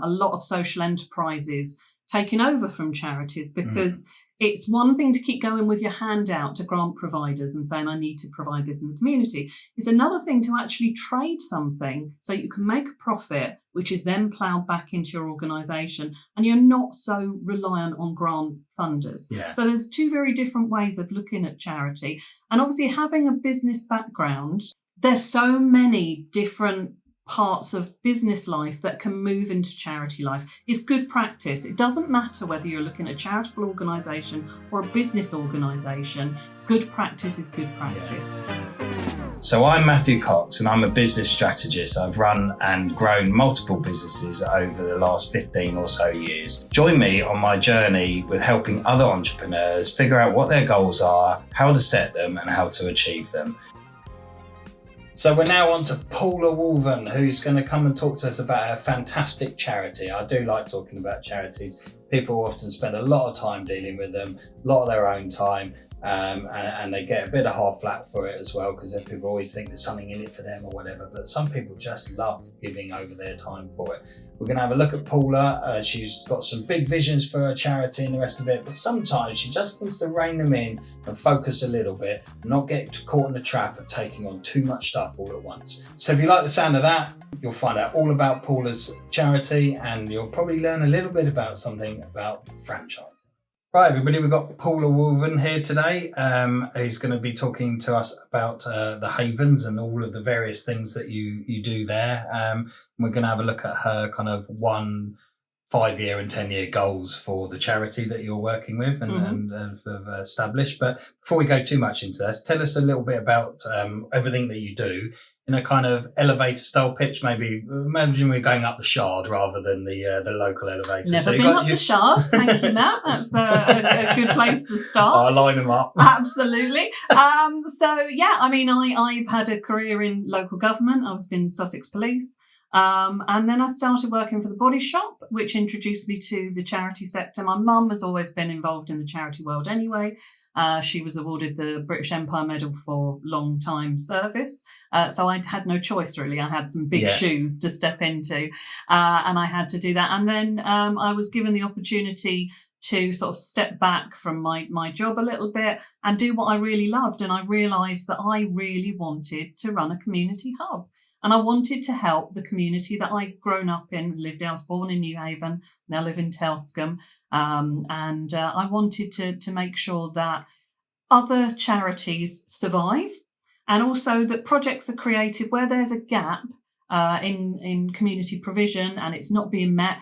a lot of social enterprises taking over from charities, because it's one thing to keep going with your hand out to grant providers and saying, I need to provide this in the community. It's another thing to actually trade something so you can make a profit, which is then ploughed back into your organisation, and you're not so reliant on grant funders. Yeah. So there's two very different ways of looking at charity. And obviously having a business background, there's so many different parts of business life that can move into charity life. It's good practice. It doesn't matter whether you're looking at a charitable organisation or a business organisation. Good practice is good practice. Yeah. So I'm Matthew Cox and I'm a business strategist. I've run and grown multiple businesses over the last 15 or so years. Join me on my journey with helping other entrepreneurs figure out what their goals are, how to set them and how to achieve them. So we're now on to Paula Wolven, who's going to come and talk to us about a fantastic charity. I do like talking about charities. People often spend a lot of time dealing with them, a lot of their own time, and they get a bit of hard flat for it as well, because people always think there's something in it for them or whatever, but some people just love giving over their time for it. We're going to have a look at Paula. She's got some big visions for her charity and the rest of it, but sometimes she just needs to rein them in and focus a little bit, not get caught in the trap of taking on too much stuff all at once. So if you like the sound of that, you'll find out all about Paula's charity, and you'll probably learn a little bit about something about franchising. Right, everybody, we've got Paula Wolven here today, who's going to be talking to us about the Havens and all of the various things that you do there. We're going to have a look at her kind of 1 5-year and 10-year goals for the charity that you're working with and have established. But before we go too much into this, tell us a little bit about everything that you do in a kind of elevator style pitch. Maybe imagine we're going up the Shard rather than the local elevator. Never been up the Shard. Thank you, Matt. That's a good place to start. I'll line them up. Absolutely. So yeah, I mean, I've had a career in local government. I was in Sussex Police. And then I started working for the Body Shop, which introduced me to the charity sector. My mum has always been involved in the charity world anyway. She was awarded the British Empire Medal for long time service. So I had no choice, really. I had some big shoes to step into, and I had to do that. And then I was given the opportunity to sort of step back from my job a little bit and do what I really loved. And I realised that I really wanted to run a community hub. And I wanted to help the community that I'd grown up in, lived in. I was born in New Haven, now live in Telscombe. And I wanted to make sure that other charities survive, and also that projects are created where there's a gap in community provision and it's not being met.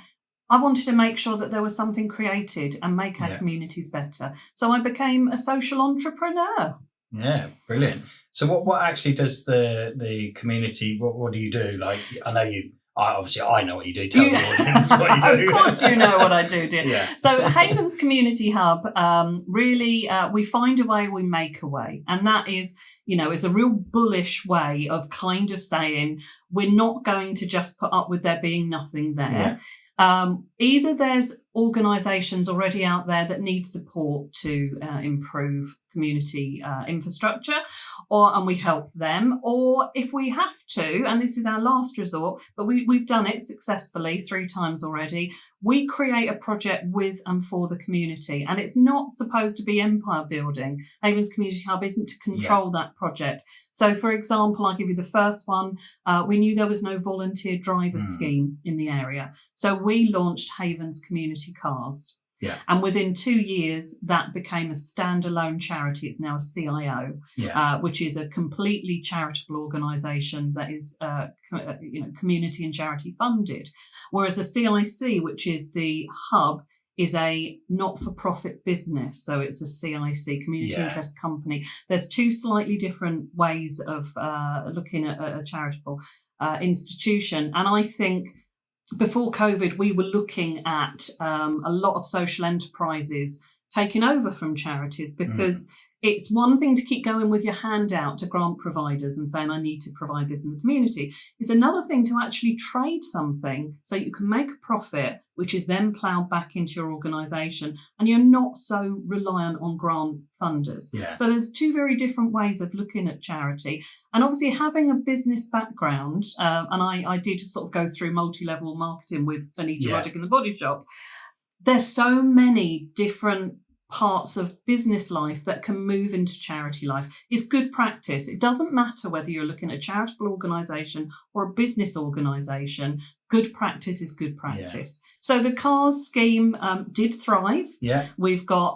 I wanted to make sure that there was something created and make our communities better. So I became a social entrepreneur. Yeah, brilliant. So what actually does the community, what do you do? Like, I know I know what you do. Tell the audience what you do. Of course you know what I do, dear. Yeah. So Havens Community Hub, really, we find a way, we make a way. And that is, is a real bullish way of kind of saying, we're not going to just put up with there being nothing there. Either there's organisations already out there that need support to improve community infrastructure, and we help them, or if we have to, and this is our last resort, but we've done it successfully 3 times already, we create a project with and for the community. And it's not supposed to be empire building. Havens Community Hub isn't to control that project. So, for example, I'll give you the first one. We knew there was no volunteer driver scheme in the area. So we launched Havens Community Cars. Yeah. And within 2 years, that became a standalone charity. It's now a CIO, which is a completely charitable organisation that is, community and charity funded. Whereas a CIC, which is the hub, is a not-for-profit business. So it's a CIC, community interest company. There's 2 slightly different ways of looking at a charitable institution. And I think before COVID, we were looking at a lot of social enterprises taking over from charities, because it's one thing to keep going with your hand out to grant providers and saying, I need to provide this in the community. It's another thing to actually trade something so you can make a profit, which is then ploughed back into your organisation, and you're not so reliant on grant funders. Yeah. So there's two very different ways of looking at charity. And obviously having a business background, and I did sort of go through multi-level marketing with Anita Roddick in the Body Shop. There's so many different parts of business life that can move into charity life. It's good practice. It doesn't matter whether you're looking at a charitable organisation or a business organisation. Good practice is good practice. Yeah. So the CARS scheme did thrive. Yeah. We've got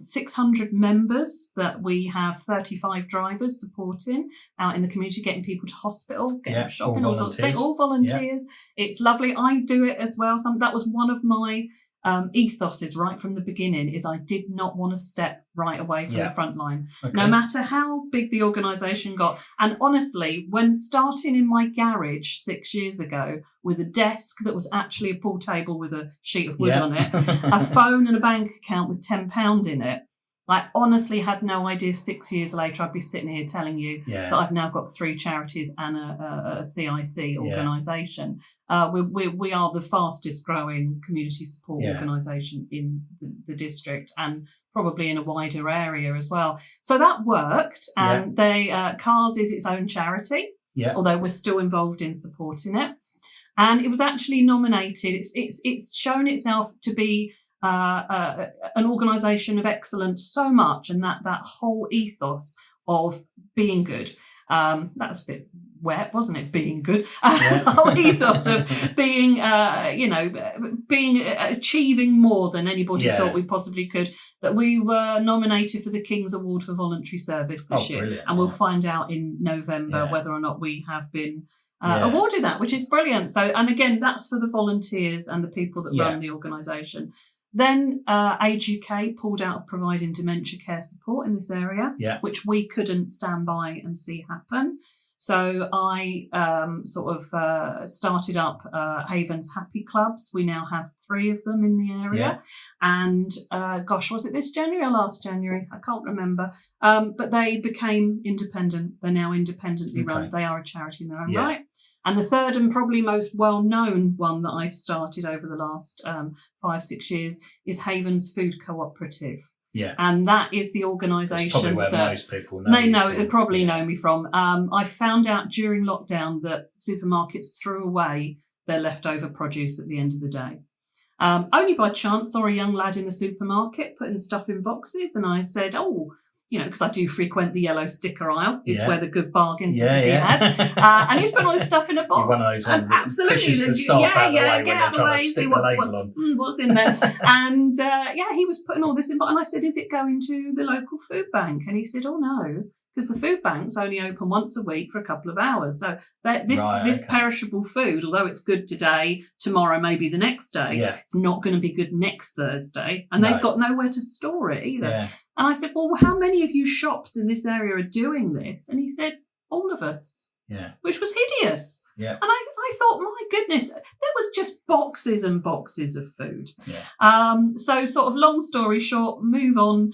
600 members that we have 35 drivers supporting out in the community, getting people to hospital, getting them shopping, all sorts of things, all volunteers. Yeah. It's lovely. I do it as well. That was one of my ethoses right from the beginning, is I did not want to step right away from the front line, no matter how big the organisation got. And honestly, when starting in my garage 6 years ago with a desk that was actually a pool table with a sheet of wood on it, a phone and a bank account with £10 in it, I honestly had no idea 6 years later I'd be sitting here telling you that I've now got 3 charities and a CIC organisation. We are the fastest growing community support organisation in the district, and probably in a wider area as well. So that worked, and CARS is its own charity, although we're still involved in supporting it. And it was actually nominated. It's shown itself to be an organisation of excellence so much, and that whole ethos of being good. That's a bit wet, wasn't it? Being good. The whole ethos of being, achieving more than anybody thought we possibly could. That we were nominated for the King's Award for Voluntary Service this year, and we'll find out in November whether or not we have been awarded that, which is brilliant. So, and again, that's for the volunteers and the people that run the organisation. Then Age UK pulled out of providing dementia care support in this area, which we couldn't stand by and see happen. So I started up Havens Happy Clubs. We now have 3 of them in the area. And was it this January or last January? I can't remember. But they became independent. They're now independently run. They are a charity in their own right. And the third and probably most well-known one that I've started over the last 5-6 years is Havens Food Cooperative. Yeah. And that is the organisation probably where that most people know they probably know me from. I found out during lockdown that supermarkets threw away their leftover produce at the end of the day. Only by chance saw a young lad in the supermarket putting stuff in boxes, and I said, because I do frequent the yellow sticker aisle, is where the good bargains are to be had. And he's put all his stuff in a box. You're one of those ones that pushes the staff out of the way when they're trying to stick the label on. What's in there? And he was putting all this in. And I said, is it going to the local food bank? And he said, oh, no, because the food bank's only open once a week for a couple of hours. So this perishable food, although it's good today, tomorrow, maybe the next day, it's not going to be good next Thursday. And they've got nowhere to store it either. Yeah. And I said, well, how many of you shops in this area are doing this? And he said, all of us. Yeah. Which was hideous. Yeah. And I thought, my goodness, there was just boxes and boxes of food. Yeah. So sort of long story short, move on,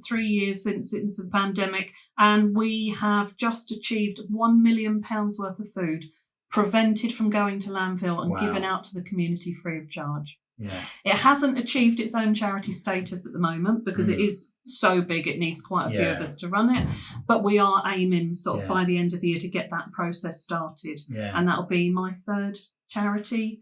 3 years since the pandemic, and we have just achieved £1 million worth of food prevented from going to landfill and given out to the community free of charge. Yeah. It hasn't achieved its own charity status at the moment because it is so big it needs quite a few of us to run it, but we are aiming sort of by the end of the year to get that process started, and that'll be my 3rd charity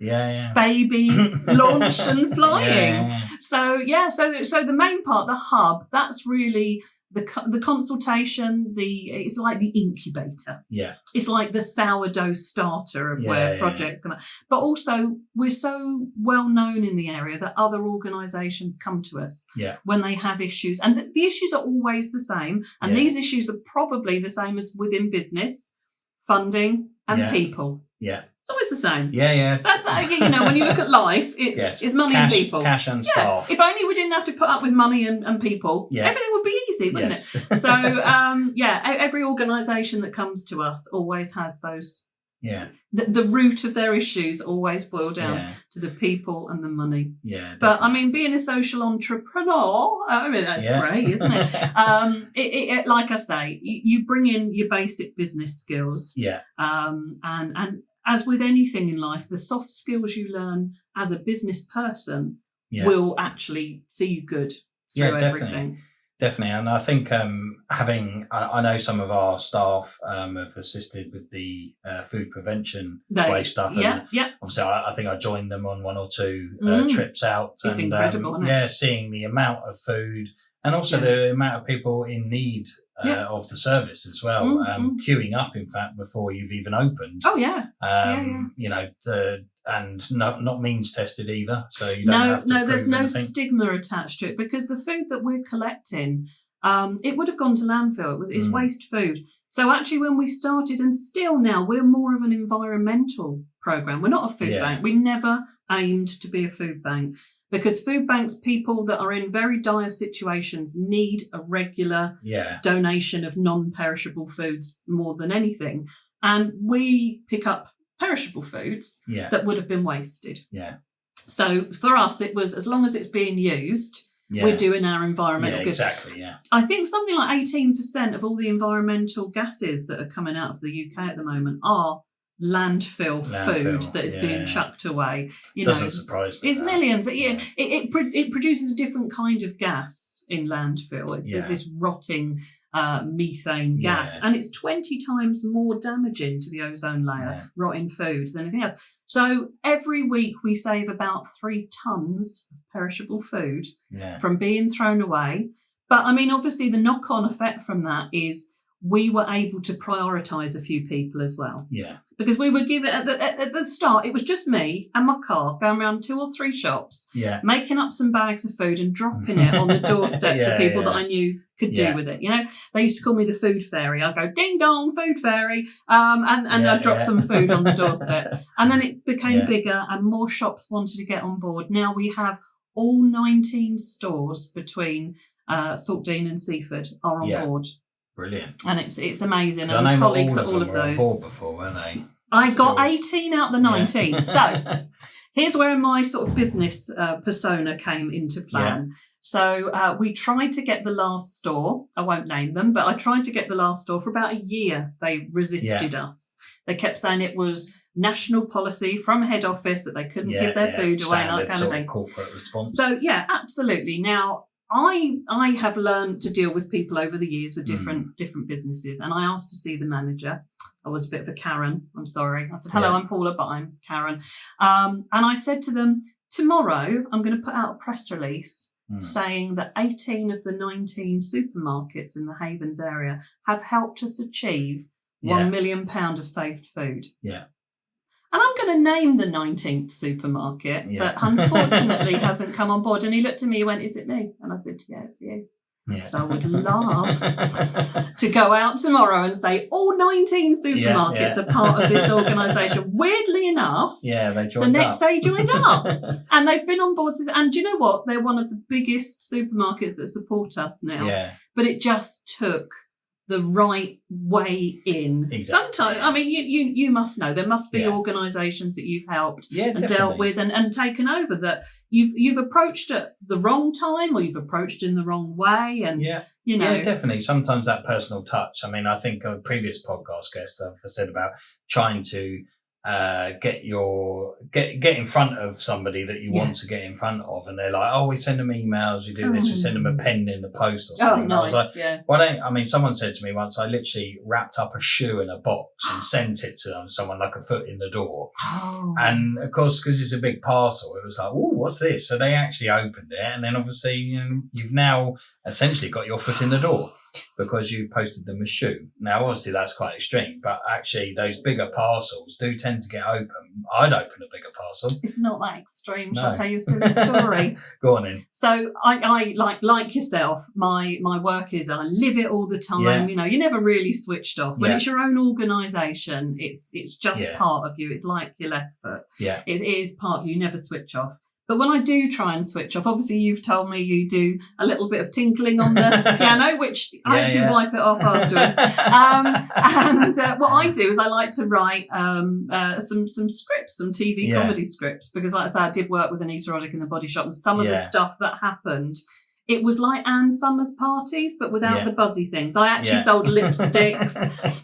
baby launched and flying. So the main part, the hub, that's really the consultation, it's like the incubator. Yeah. It's like the sourdough starter of where projects come out. But also, we're so well known in the area that other organisations come to us when they have issues. And the issues are always the same. And these issues are probably the same as within business, funding and people. Yeah. It's always the same. Yeah, yeah. That's when you look at life, it's money and people. Cash and staff. If only we didn't have to put up with money and people, everything would be easy, wouldn't it? So, every organisation that comes to us always has those Yeah. The root of their issues always boil down to the people and the money. Yeah. But I mean, being a social entrepreneur, I mean, that's great, isn't it? It like I say, you bring in your basic business skills. Yeah. And as with anything in life, the soft skills you learn as a business person will actually see you good through everything. Definitely. And I think I know some of our staff have assisted with the food prevention waste stuff. And obviously, I think I joined them on one or two trips out. It's incredible, isn't it? Seeing the amount of food and also the amount of people in need of the service as well, queuing up, in fact, before you've even opened. Oh, yeah. You know, and not means tested either, so you don't have to there's no anything. Stigma attached to it, because the food that we're collecting, it would have gone to landfill. It's waste food. So actually, when we started, and still now, we're more of an environmental program. We're not a food bank. We never aimed to be a food bank, because food banks, people that are in very dire situations, need a regular donation of non-perishable foods more than anything, and we pick up perishable foods that would have been wasted. Yeah. So for us, it was, as long as it's being used, we're doing our environmental good. Exactly. Yeah. I think something like 18% of all the environmental gases that are coming out of the UK at the moment are landfill food that is being chucked away. Doesn't surprise me. It's millions. It produces a different kind of gas in landfill. It's this rotting methane gas, and it's 20 times more damaging to the ozone layer, rotting food, than anything else. So every week we save about 3 tons of perishable food from being thrown away. But I mean, obviously the knock-on effect from that is we were able to prioritise a few people as well. Yeah. Because we would give it at the start, it was just me and my car going around 2 or 3 shops, making up some bags of food and dropping it on the doorsteps of people that I knew could do with it. You know, they used to call me the food fairy. I'd go, ding dong, food fairy. And I'd drop some food on the doorstep. And then it became bigger and more shops wanted to get on board. Now we have all 19 stores between Saltdean and Seaford are on board. Brilliant. And it's amazing. And the colleagues at all of those. Before, weren't they? I got 18 out of the 19. Yeah. So here's where my sort of business persona came into plan. Yeah. So we tried to get the last store. I won't name them, but I tried to get the last store for about a year. They resisted us. They kept saying it was national policy from head office that they couldn't give their food away and that kind of thing. Corporate response. So yeah, absolutely. Now, I have learned to deal with people over the years with different businesses, and I asked to see the manager. I was a bit of a Karen. I'm sorry. I said, hello, I'm Paula, but I'm Karen. And I said to them, tomorrow I'm going to put out a press release saying that 18 of the 19 supermarkets in the Havens area have helped us achieve £1 million of saved food. Yeah. And I'm going to name the 19th supermarket that unfortunately hasn't come on board. And he looked at me and went, is it me? And I said, yeah, it's you. Yeah. So I would love to go out tomorrow and say all 19 supermarkets are part of this organisation. Weirdly enough, they joined the next day joined up. And they've been on board since. And do you know what? They're one of the biggest supermarkets that support us now. Yeah. But it just took the right way in. Exactly. Sometimes, I mean, you must know there must be organisations that you've helped and dealt with and taken over that you've approached at the wrong time, or you've approached in the wrong way, and you know, definitely. Sometimes that personal touch. I mean, I think a previous podcast guest I've said about trying to get in front of somebody that you want to get in front of, and they're like, oh, we send them emails, we do this, we send them a pen in the post or something. Nice. And I was like, why don't, I mean, someone said to me once, I literally wrapped up a shoe in a box and sent it to someone like a foot in the door. And of course, because it's a big parcel, it was like, oh, what's this? So they actually opened it, and then obviously you've now essentially got your foot in the door because you posted them a shoe. Now, obviously, that's quite extreme, but actually, those bigger parcels do tend to get open. I'd open a bigger parcel. It's not that extreme. Shall I tell you a silly story? Go on in. So, I like yourself. My work is I live it all the time. Yeah. You know, you're never really switched off. When it's your own organisation, it's just part of you. It's like your left foot. Yeah, it is part of you. You never switch off. But when I do try and switch off, obviously you've told me you do a little bit of tinkling on the piano, which I hope you wipe it off afterwards. And what I do is I like to write some scripts, some TV comedy scripts, because like I say, I did work with Anita Roddick in the Body Shop, and some of the stuff that happened, it was like Anne Summers parties, but without the buzzy things. I actually sold lipsticks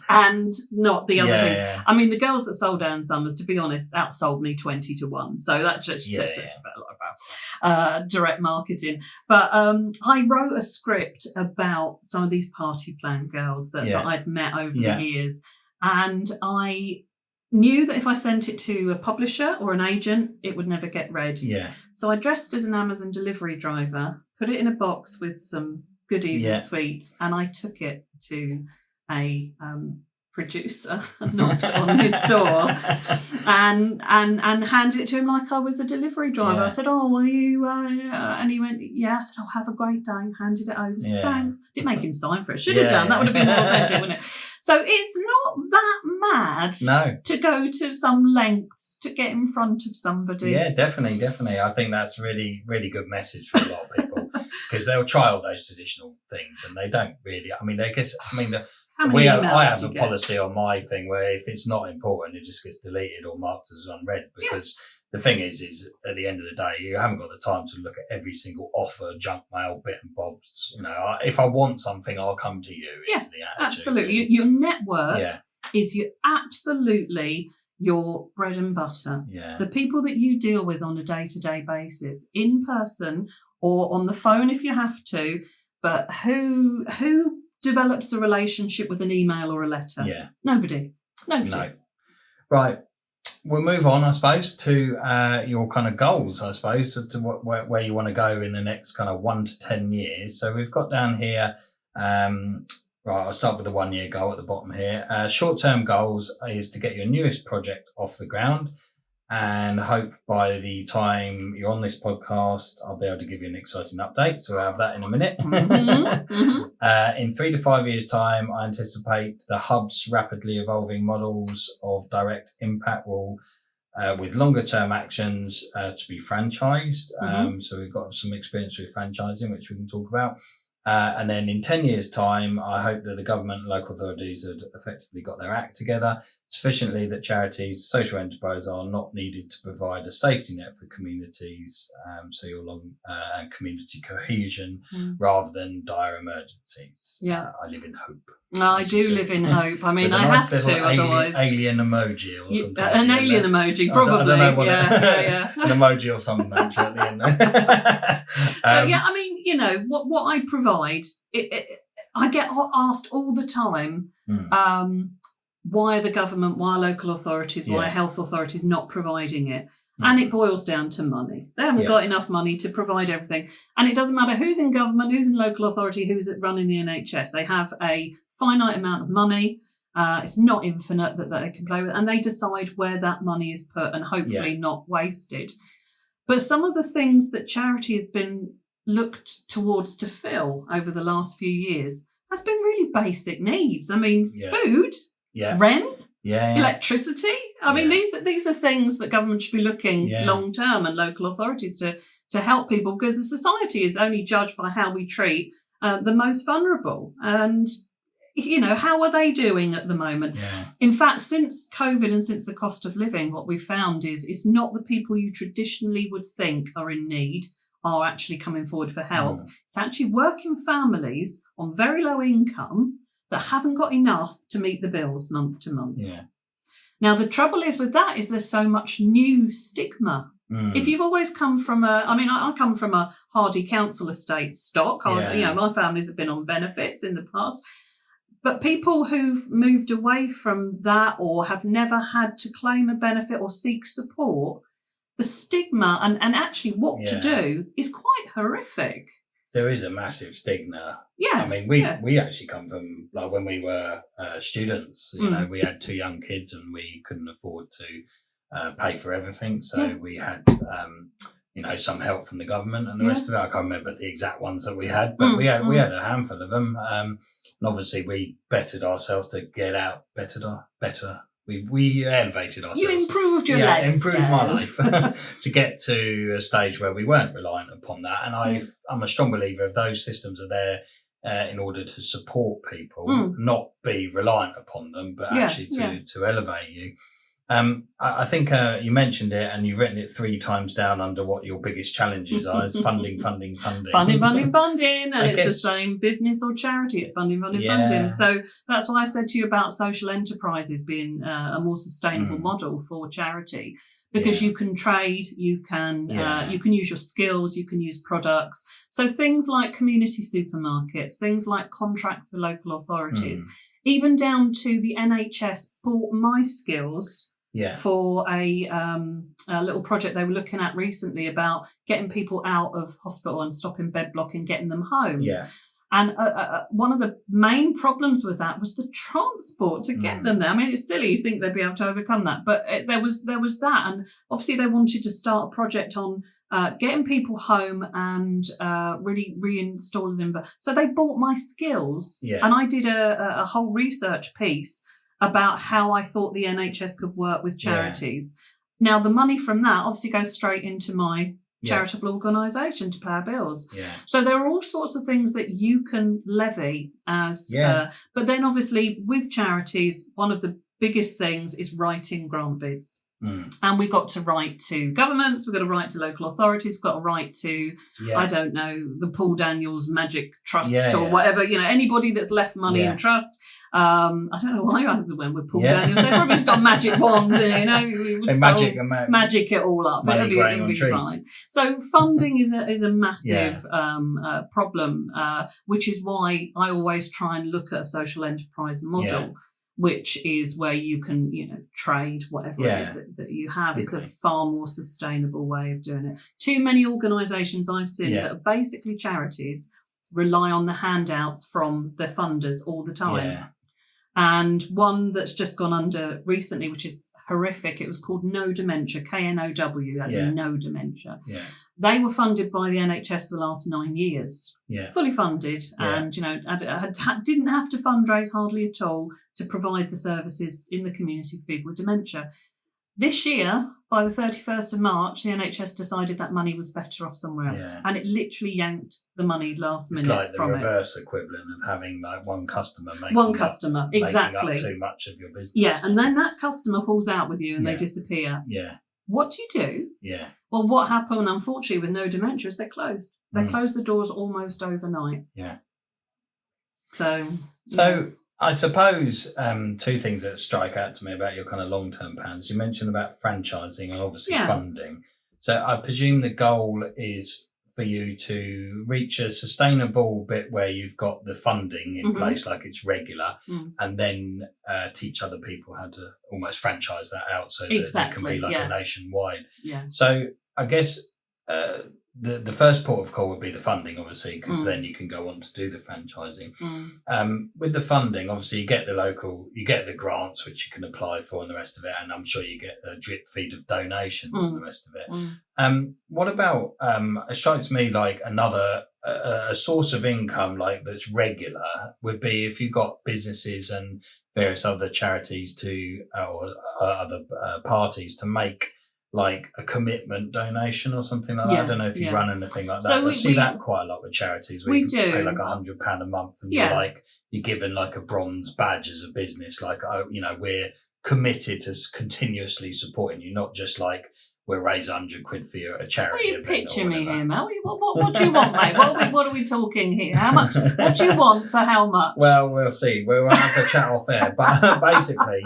and not the other things. Yeah. I mean, the girls that sold Anne Summers, to be honest, outsold me 20-1. So that just says a lot about direct marketing. But I wrote a script about some of these party plan girls that I'd met over the years. And I knew that if I sent it to a publisher or an agent, it would never get read. Yeah. So I dressed as an Amazon delivery driver, put it in a box with some goodies and sweets, and I took it to a producer, knocked on his door, and handed it to him like I was a delivery driver. I said, "Oh, will you?" And he went, "Yeah." I said, "Oh, have a great day." Handed it over. I said, "Thanks." Didn't make him sign for it. Should have done. That would have been more authentic, wouldn't it? So it's not that mad to go to some lengths to get in front of somebody. Yeah, definitely. I think that's really, really good message for a lot of people, because they'll try all those traditional things and they don't really. I mean, I have a policy on my thing where if it's not important, it just gets deleted or marked as unread, because the thing is at the end of the day, you haven't got the time to look at every single offer, junk mail, bit and bobs. You know, if I want something, I'll come to you. Is the attitude. Absolutely. Your network is absolutely your bread and butter. Yeah. The people that you deal with on a day-to-day basis, in person or on the phone if you have to, but who develops a relationship with an email or a letter? Yeah. Nobody. No. Right. We'll move on, I suppose, to your kind of goals, I suppose, to where you want to go in the next kind of 1 to 10 years. So we've got down here, right, I'll start with the 1 year goal at the bottom here. Short-term goals is to get your newest project off the ground, and hope by the time you're on this podcast, I'll be able to give you an exciting update. So we'll have that in a minute. In 3 to 5 years' time, I anticipate the hub's rapidly evolving models of direct impact will, with longer term actions, to be franchised. So we've got some experience with franchising, which we can talk about. And then in 10 years' time, I hope that the government and local authorities have effectively got their act together sufficiently that charities, social enterprises are not needed to provide a safety net for communities, so your and community cohesion rather than dire emergencies. Yeah. I live in hope. I do live in hope. I mean, I have to, otherwise. Alien emoji or something. An alien emoji, probably. I don't know what an emoji or something actually at the end there. So, yeah, I mean, you know, what I provide, I get asked all the time, why the government, why local authorities, why health authorities not providing it. And it boils down to money. They haven't got enough money to provide everything. And it doesn't matter who's in government, who's in local authority, who's running the NHS. They have a finite amount of money. It's not infinite that they can play with. And they decide where that money is put and hopefully not wasted. But some of the things that charity has been looked towards to fill over the last few years has been really basic needs. I mean, food, rent, electricity. I mean, these are things that government should be looking long term, and local authorities to help people, because the society is only judged by how we treat the most vulnerable. And, you know, how are they doing at the moment? Yeah. In fact, since COVID and since the cost of living, what we've found is it's not the people you traditionally would think are in need are actually coming forward for help. It's actually working families on very low income that haven't got enough to meet the bills month to month. Yeah. Now, the trouble is with that is there's so much new stigma. If you've always come from I come from a hardy council estate stock. You know, my families have been on benefits in the past. But people who've moved away from that or have never had to claim a benefit or seek support, the stigma and actually what to do is quite horrific. There is a massive stigma. Yeah. I mean, we actually come from, like, when we were students, you know, we had 2 young kids and we couldn't afford to pay for everything. So we had, you know, some help from the government and the rest of it. I can't remember the exact ones that we had, but we had a handful of them. And obviously we bettered ourselves to get out better. we elevated ourselves. You improved your lifestyle. Improved my life to get to a stage where we weren't reliant upon that. And I'm a strong believer of those systems are there in order to support people, not be reliant upon them, but actually to elevate you. I think you mentioned it, and you've written it 3 times down under what your biggest challenges are. It's funding. Funding. And it's the same business or charity. It's funding. So that's why I said to you about social enterprises being a more sustainable model for charity, because you can trade, you can use your skills, you can use products. So things like community supermarkets, things like contracts with local authorities, even down to the NHS bought my skills for a little project they were looking at recently about getting people out of hospital and stopping bed blocking, getting them home. And one of the main problems with that was the transport to get them there. I mean, it's silly, you think they'd be able to overcome that, but there was that. And obviously they wanted to start a project on getting people home and really reinstalling them. So they bought my skills, and I did a whole research piece about how I thought the NHS could work with charities. Now, the money from that obviously goes straight into my charitable organisation to pay our bills. So there are all sorts of things that you can levy as, but then obviously with charities, one of the biggest things is writing grant bids. And we've got to write to governments, we've got to write to local authorities, we've got to write to, I don't know, the Paul Daniels Magic Trust or whatever, anybody that's left money in trust. I don't know why I went with Paul Daniels. They've probably got magic wands, we would magic it all up. It'll be fine. So funding is a massive problem, which is why I always try and look at a social enterprise model, which is where you can, trade whatever it is that you have. It's a far more sustainable way of doing it. Too many organisations I've seen that are basically charities rely on the handouts from their funders all the time. And one that's just gone under recently, which is horrific, it was called No Dementia, KNOW, as in no dementia. They were funded by the NHS for the last 9 years, fully funded, and didn't have to fundraise hardly at all to provide the services in the community for people with dementia. This year, by the 31st of March, the NHS decided that money was better off somewhere else, and it literally yanked the money last minute. It's like the reverse equivalent of having one customer making up too much of your business. And then that customer falls out with you and they disappear. What do you do? Well, what happened, unfortunately, with No Dementia is they closed. They closed the doors almost overnight. So I suppose 2 things that strike out to me about your kind of long-term plans. You mentioned about franchising and obviously funding. So I presume the goal is for you to reach a sustainable bit where you've got the funding in place, like it's regular, and then teach other people how to almost franchise that out so that it can be like a nationwide. So I guess the first port of call would be the funding, obviously, because then you can go on to do the franchising. With the funding, obviously, you get the grants, which you can apply for and the rest of it. And I'm sure you get a drip feed of donations and the rest of it. What about, it strikes me like another, a source of income like that's regular would be if you've got businesses and various other charities or other parties to make like a commitment donation or something like that. I don't know if you run anything like that. So I see that quite a lot with charities. We do pay like £100 a month, and you're given like a bronze badge as a business. Like, we're committed to continuously supporting you, not just like we'll raise £100 for you at a charity. What are you picturing me here, Mel? What do you want, mate? What are we talking here? How much? What do you want for how much? Well, we'll see. We'll have a chat off there. But basically,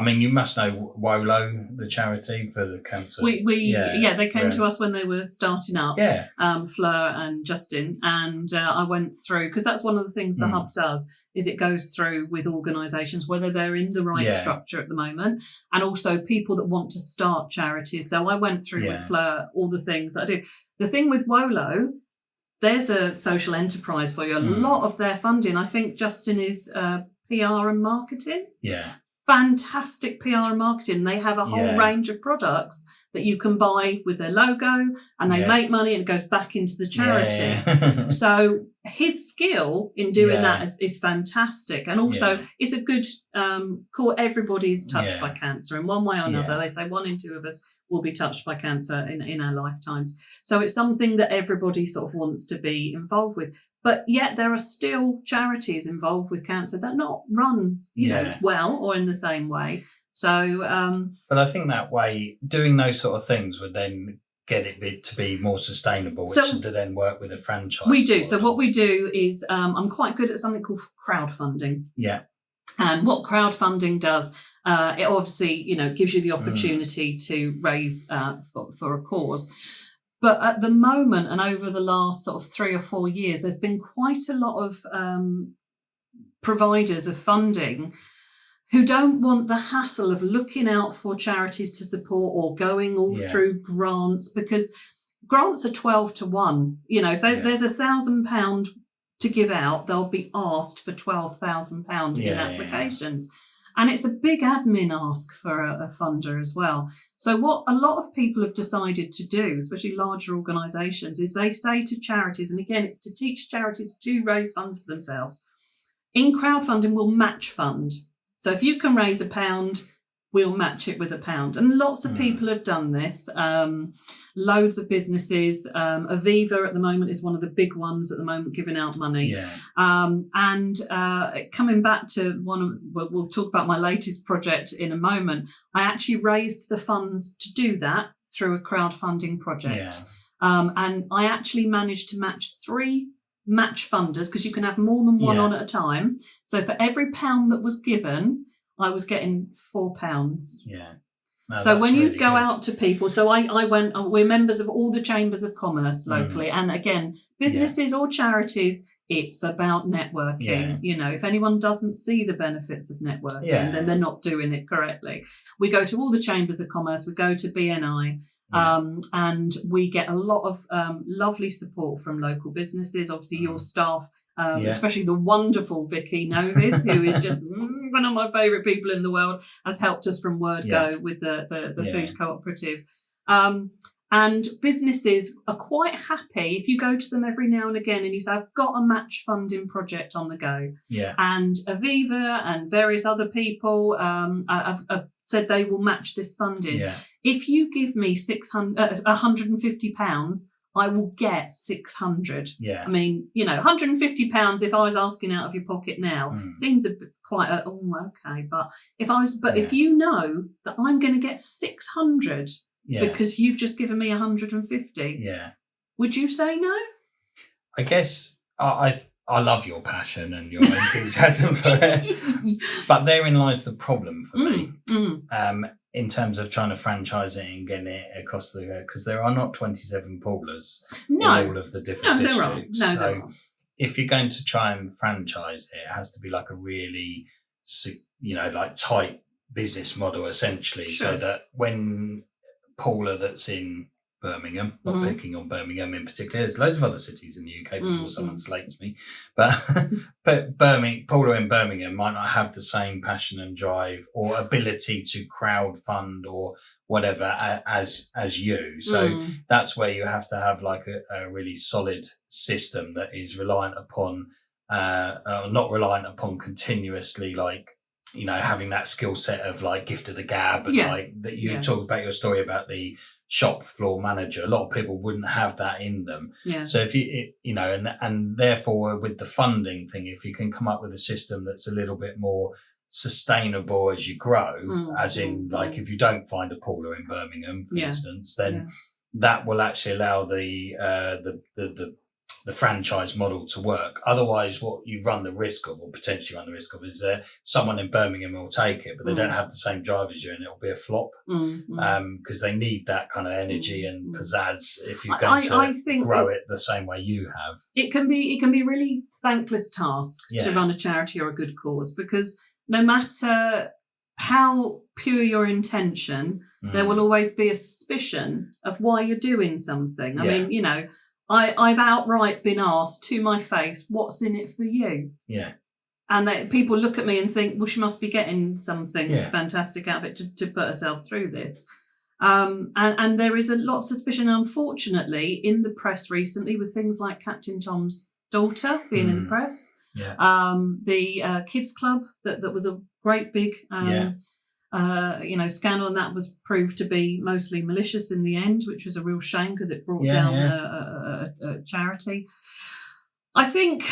you must know WOLO, the charity for the cancer. They came to us when they were starting up, Fleur and Justin, and I went through, because that's one of the things the Hub does, is it goes through with organisations, whether they're in the right structure at the moment, and also people that want to start charities. So I went through with Fleur all the things that I do. The thing with WOLO, there's a social enterprise for you. A lot of their funding, I think Justin is PR and marketing. fantastic PR and marketing. They have a whole range of products that you can buy with their logo, and they make money and it goes back into the charity. Yeah. So his skill in doing that is fantastic. And also it's a good call. Everybody's touched by cancer in one way or another. They say 1 in 2 of us will be touched by cancer in our lifetimes. So it's something that everybody sort of wants to be involved with. But yet there are still charities involved with cancer that not run, you know, well or in the same way. So, but I think that way, doing those sort of things would then get it to be more sustainable, which should then work with a franchise. We do. So what we do is, I'm quite good at something called crowdfunding. Yeah. And what crowdfunding does, it obviously, you know, gives you the opportunity to raise for a cause. But at the moment, and over the last sort of 3 or 4 years, there's been quite a lot of providers of funding who don't want the hassle of looking out for charities to support or going all through grants, because grants are 12 to 1. You know, if there's £1,000 to give out, they'll be asked for £12,000 in applications. And it's a big admin ask for a funder as well. So what a lot of people have decided to do, especially larger organisations, is they say to charities, and again, it's to teach charities to raise funds for themselves. In crowdfunding, we'll match fund. So if you can raise £1, we'll match it with £1. And lots of people have done this. Loads of businesses. Aviva at the moment is one of the big ones at the moment giving out money. Yeah. And coming back to we'll talk about my latest project in a moment. I actually raised the funds to do that through a crowdfunding project. Yeah. And I actually managed to match 3 match funders, because you can have more than one on at a time. So for every £1 that was given, I was getting £4. Yeah. No, so when you go out to people, so we're members of all the chambers of commerce locally. And again, businesses or charities, it's about networking. Yeah. You know, if anyone doesn't see the benefits of networking, then they're not doing it correctly. We go to all the chambers of commerce, we go to BNI. And we get a lot of lovely support from local businesses. Obviously, your staff, especially the wonderful Vicky Novis, who is just one of my favourite people in the world, has helped us from word go with the food cooperative. And businesses are quite happy if you go to them every now and again and you say, I've got a match funding project on the go. Yeah. And Aviva and various other people have said they will match this funding. Yeah. If you give me £150, I will get 600. Yeah. I mean, you know, £150 if I was asking out of your pocket now seems okay. But if you know that I'm going to get 600 because you've just given me 150, would you say no? I guess I love your passion and your enthusiasm for it, but therein lies the problem for me. In terms of trying to franchise it and getting it across because there are not 27 Paulas in all of the different districts. So if you're going to try and franchise it, it has to be like a really, like tight business model essentially, so that when Paula that's in Birmingham, not picking on Birmingham in particular, there's loads of other cities in the UK before someone slates me, but Paula in Birmingham might not have the same passion and drive or ability to crowd fund or whatever as you. So that's where you have to have like a really solid system that is reliant upon not reliant upon continuously having that skill set of like gift of the gab and that you talk about your story about the shop floor manager. A lot of people wouldn't have that in them. Yeah. So if and therefore with the funding thing, if you can come up with a system that's a little bit more sustainable as you grow, as in like if you don't find a Paula in Birmingham, for instance, then that will actually allow the franchise model to work. Otherwise, what you run the risk of, or potentially run the risk of, is that someone in Birmingham will take it, but they don't have the same drive as you, and it'll be a flop because they need that kind of energy and pizzazz if you're going to grow it the same way you have. It can be a really thankless task to run a charity or a good cause, because no matter how pure your intention, there will always be a suspicion of why you're doing something. I mean, I've outright been asked to my face, what's in it for you? Yeah. And people look at me and think, well, she must be getting something fantastic out of it to put herself through this. And there is a lot of suspicion, unfortunately, in the press recently with things like Captain Tom's daughter being in the press. Yeah. The kids club that was a great big scandal, and that was proved to be mostly malicious in the end, which was a real shame because it brought down a charity. I think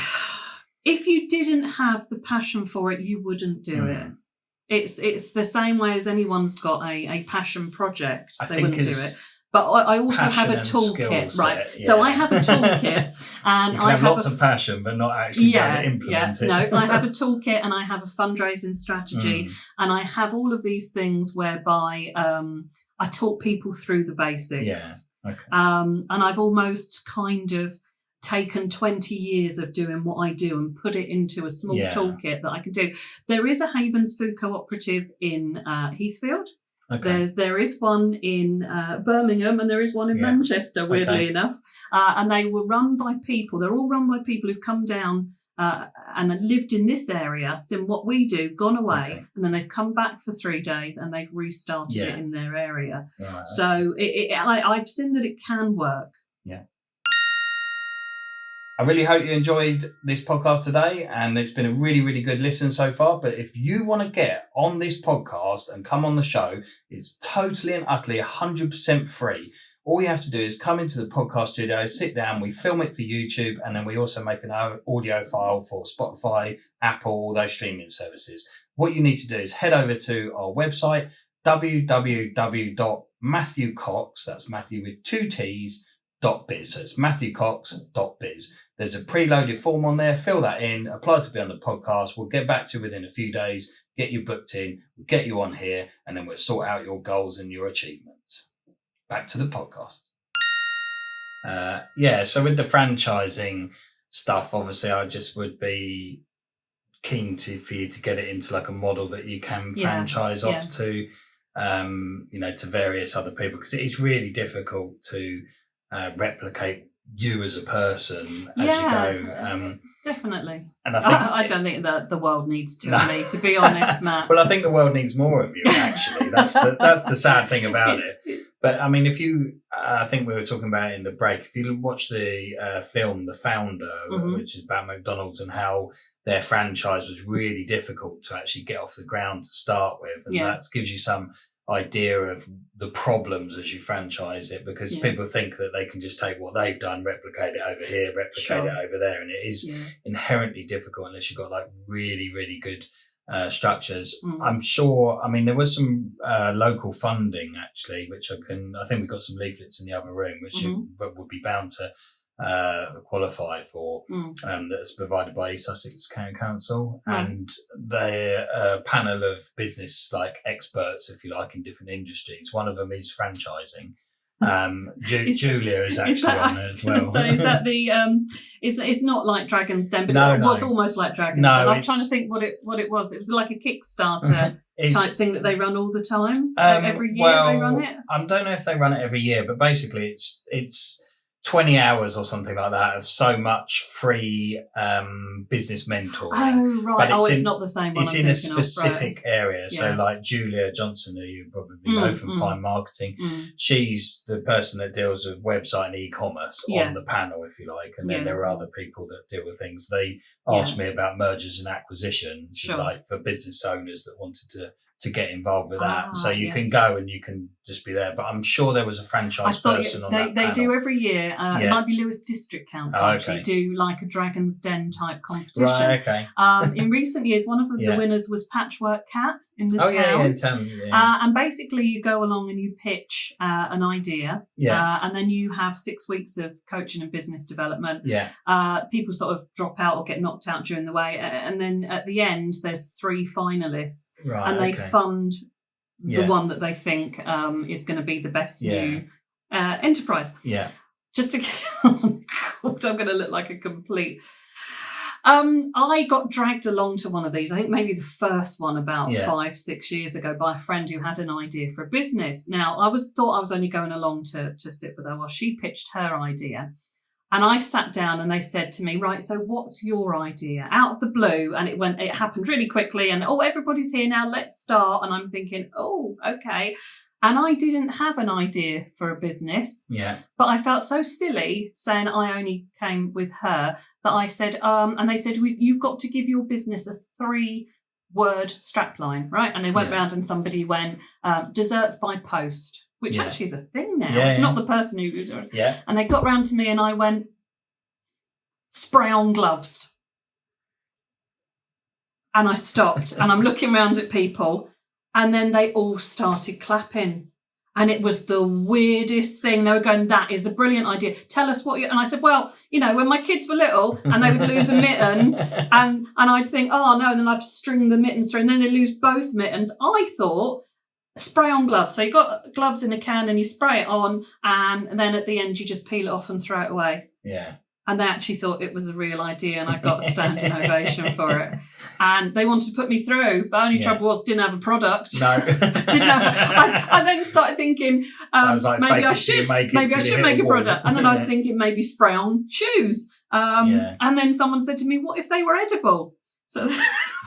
if you didn't have the passion for it, you wouldn't do it. It's the same way as anyone's got a passion project. They wouldn't do it. But I also have a toolkit, right? Yeah. So I have a toolkit, and I have lots of passion, but not actually going to implement it. No, I have a toolkit, and I have a fundraising strategy, and I have all of these things whereby I talk people through the basics. Yeah. Okay. And I've almost kind of taken 20 years of doing what I do and put it into a small toolkit that I can do. There is a Havens Food Cooperative in Heathfield. Okay. There is one in Birmingham, and there is one in Manchester, weirdly enough. And they were run by people. They're all run by people who've come down and lived in this area, seen what we do, gone away, and then they've come back for 3 days and they've restarted it in their area. Right. So I've seen that it can work. Yeah. I really hope you enjoyed this podcast today, and it's been a really, really good listen so far. But if you want to get on this podcast and come on the show, it's totally and utterly 100% free. All you have to do is come into the podcast studio, sit down, we film it for YouTube, and then we also make an audio file for Spotify, Apple, all those streaming services. What you need to do is head over to our website, www.matthewcox, that's Matthew with 2 T's, .biz. So it's matthewcox.biz. There's a preloaded form on there. Fill that in, apply to be on the podcast. We'll get back to you within a few days, get you booked in, we'll get you on here, and then we'll sort out your goals and your achievements. Back to the podcast. So with the franchising stuff, obviously I just would be keen for you to get it into like a model that you can franchise off to, to various other people, because it is really difficult to replicate you as a person as you go. Definitely. And I think I don't think that the world needs two of me, to be honest, Matt. Well, I think the world needs more of you, actually. That's the sad thing about it. But I mean, if you, I think we were talking about it in the break, if you watch the film The Founder, which is about McDonald's and how their franchise was really difficult to actually get off the ground to start with, and that gives you some idea of the problems as you franchise it, because people think that they can just take what they've done, replicate it over here, replicate it over there, and it is inherently difficult unless you've got like really, really good structures. I'm sure, I mean, there was some local funding actually, which I think we've got some leaflets in the other room, which would be bound to qualify for, that's provided by East Sussex County Council, and they're a panel of business like experts, if you like, in different industries. One of them is franchising. Julia is actually on there as well. So is that the it's not like Dragon's Den, but it was almost like Dragon's Den. I'm trying to think what it was. It was like a Kickstarter type thing that they run all the time. Every year they run it. I don't know if they run it every year, but basically it's 20 hours or something like that of so much free business mentoring. Oh, right. But it's not the same one. It's in a specific area. So like Julia Johnson, who you probably know from Fine Marketing, she's the person that deals with website and e-commerce on the panel, if you like. And then there are other people that deal with things. They asked me about mergers and acquisitions, like for business owners that wanted to get involved with that. So you can go and you can just be there. But I'm sure there was a franchise person on that panel. They do every year. It might be Lewis District Council actually do like a Dragon's Den type competition. Right, okay. In recent years, one of the winners was Patchwork Cat in the town. And basically you go along and you pitch an idea. And then you have 6 weeks of coaching and business development. People sort of drop out or get knocked out during the way. And then at the end, there's 3 finalists. Right, and they fund the one that they think is going to be the best new enterprise. Just to I'm going to look like a complete... I got dragged along to one of these. I think maybe the first one about 5-6 years ago by a friend who had an idea for a business. Now, I thought I was only going along to sit with her while she pitched her idea. And I sat down and they said to me, right, so what's your idea? Out of the blue. And it happened really quickly. And, everybody's here now, let's start. And I'm thinking, okay. And I didn't have an idea for a business. Yeah. But I felt so silly saying I only came with her that I said, and they said, you've got to give your business a 3-word strapline, right? And they went round and somebody went, desserts by post, which actually is a thing now. It's not the person who... Yeah. And they got round to me and I went, spray-on gloves. And I stopped and I'm looking around at people and then they all started clapping. And it was the weirdest thing. They were going, that is a brilliant idea. Tell us what you... And I said, well, when my kids were little and they would lose a mitten and I'd think, oh, no, and then I'd string the mittens through and then they'd lose both mittens. I thought... spray on gloves. So you've got gloves in a can and you spray it on and then at the end you just peel it off and throw it away. Yeah. And they actually thought it was a real idea and I got a standing ovation for it. And they wanted to put me through, but only trouble was didn't have a product. No. I then started thinking maybe I should make a product. And then I was thinking maybe spray on shoes. And then someone said to me, what if they were edible? So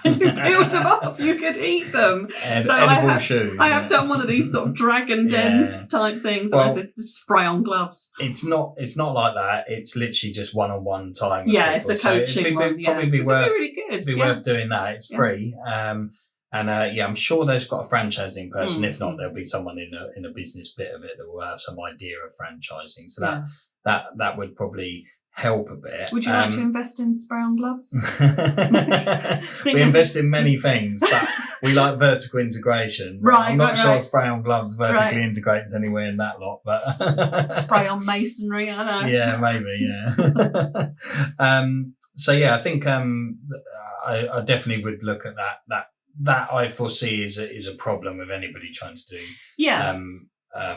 when you peeled them off, you could eat them. Edible shoes. I have done one of these sort of dragon den type things. Well, and I said, spray on gloves. It's not like that. It's literally just one-on-one time. Yeah, it's the coaching one. Probably be worth, really good. worth doing that. It's free. And I'm sure they've got a franchising person. If not, there'll be someone in a business bit of it that will have some idea of franchising. So that would probably help a bit. Would you like to invest in spray on gloves? We invest in many things, but we like vertical integration. Right, I'm not sure right. spray on gloves vertically integrates anywhere in that lot, but spray on masonry, I don't know. Yeah, maybe, I think I definitely would look at that I foresee is a problem with anybody trying to do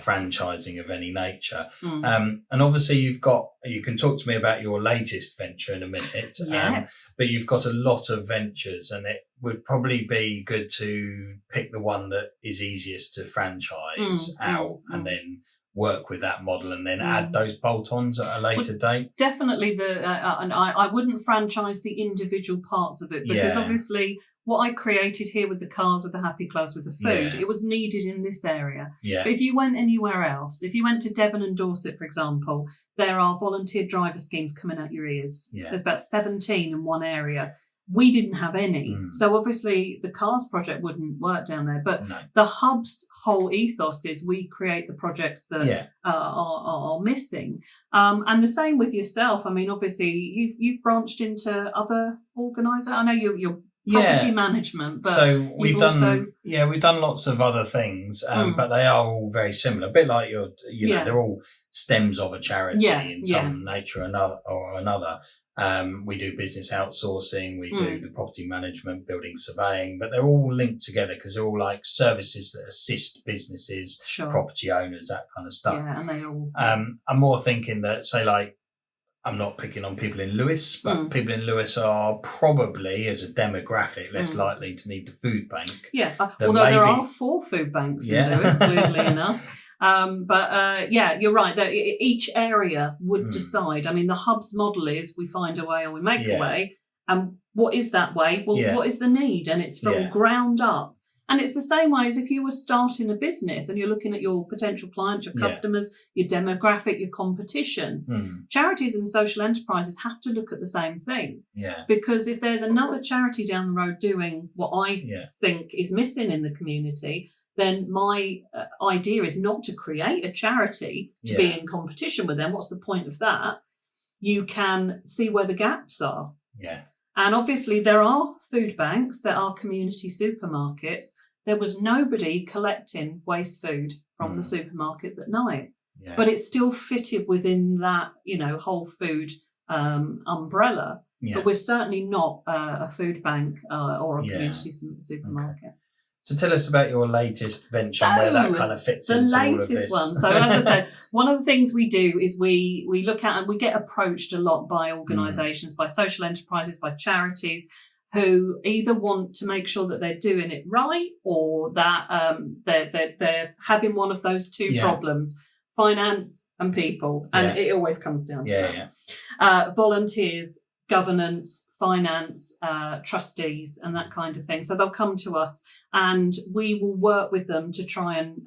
franchising of any nature. And obviously you can talk to me about your latest venture in a minute. Yes. But you've got a lot of ventures and it would probably be good to pick the one that is easiest to franchise out and then work with that model and then add those bolt-ons at a later date. Definitely and I wouldn't franchise the individual parts of it because obviously what I created here with the cars, with the happy clubs, with the food, it was needed in this area. Yeah. But if you went anywhere else, if you went to Devon and Dorset, for example, there are volunteer driver schemes coming out your ears. Yeah. There's about 17 in one area. We didn't have any. So obviously the cars project wouldn't work down there. But the hub's whole ethos is we create the projects that are missing. And the same with yourself. I mean, obviously you've branched into other organisers. I know you're property management, but so we've done lots of other things, but they are all very similar. A bit like they're all stems of a charity in some nature or another. We do business outsourcing, we do the property management, building surveying, but they're all linked together because they're all like services that assist businesses, property owners, that kind of stuff. Yeah, and they all. I'm more thinking that, say, like, I'm not picking on people in Lewes, but people in Lewes are probably, as a demographic, less likely to need the food bank. Yeah, although there are 4 food banks in Lewes, weirdly enough. You're right. That each area would decide. I mean, the hub's model is we find a way or we make a way. And what is that way? Well, what is the need? And it's from ground up. And it's the same way as if you were starting a business and you're looking at your potential clients, your customers, your demographic, your competition. Charities and social enterprises have to look at the same thing. Yeah. Because if there's another charity down the road doing what I think is missing in the community, then my idea is not to create a charity to be in competition with them. What's the point of that? You can see where the gaps are. Yeah. And obviously there are food banks, there are community supermarkets. There was nobody collecting waste food from the supermarkets at night. Yeah. But it's still fitted within that, whole food umbrella. Yeah. But we're certainly not a food bank or a community supermarket. Okay. So tell us about your latest venture and where that kind of fits into all of this. The latest one. So as I said, one of the things we do is we look at and we get approached a lot by organisations, by social enterprises, by charities who either want to make sure that they're doing it right or that they're having one of those two problems. finance and people, and it always comes down to that. Volunteers, governance, finance, trustees, and that kind of thing. So they'll come to us, and we will work with them to try and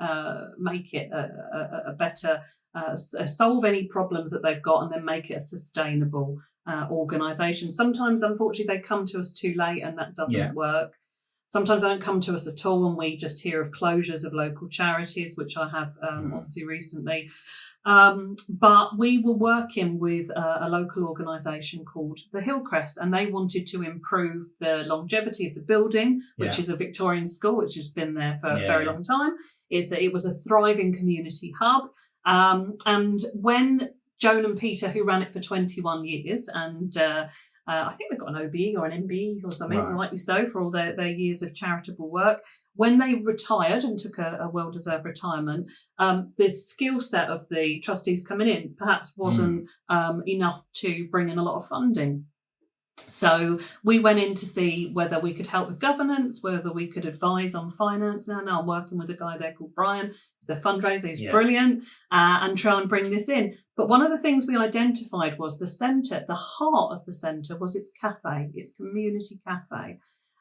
make it a better, solve any problems that they've got, and then make it a sustainable organisation. Sometimes, unfortunately, they come to us too late, and that doesn't work. Sometimes they don't come to us at all, and we just hear of closures of local charities, which I have obviously recently. But we were working with a local organisation called the Hillcrest, and they wanted to improve the longevity of the building, which is a Victorian school. It's just been there for a very long time. It was a thriving community hub. And when Joan and Peter, who ran it for 21 years, and I think they've got an OBE or an MBE or something, rightly so, for all their years of charitable work. When they retired and took a well-deserved retirement, the skill set of the trustees coming in perhaps wasn't enough to bring in a lot of funding. So we went in to see whether we could help with governance, whether we could advise on finance. Now I'm working with a guy there called Brian. He's a fundraiser. He's brilliant, and try and bring this in. But one of the things we identified was the centre, the heart of the centre was its cafe, its community cafe.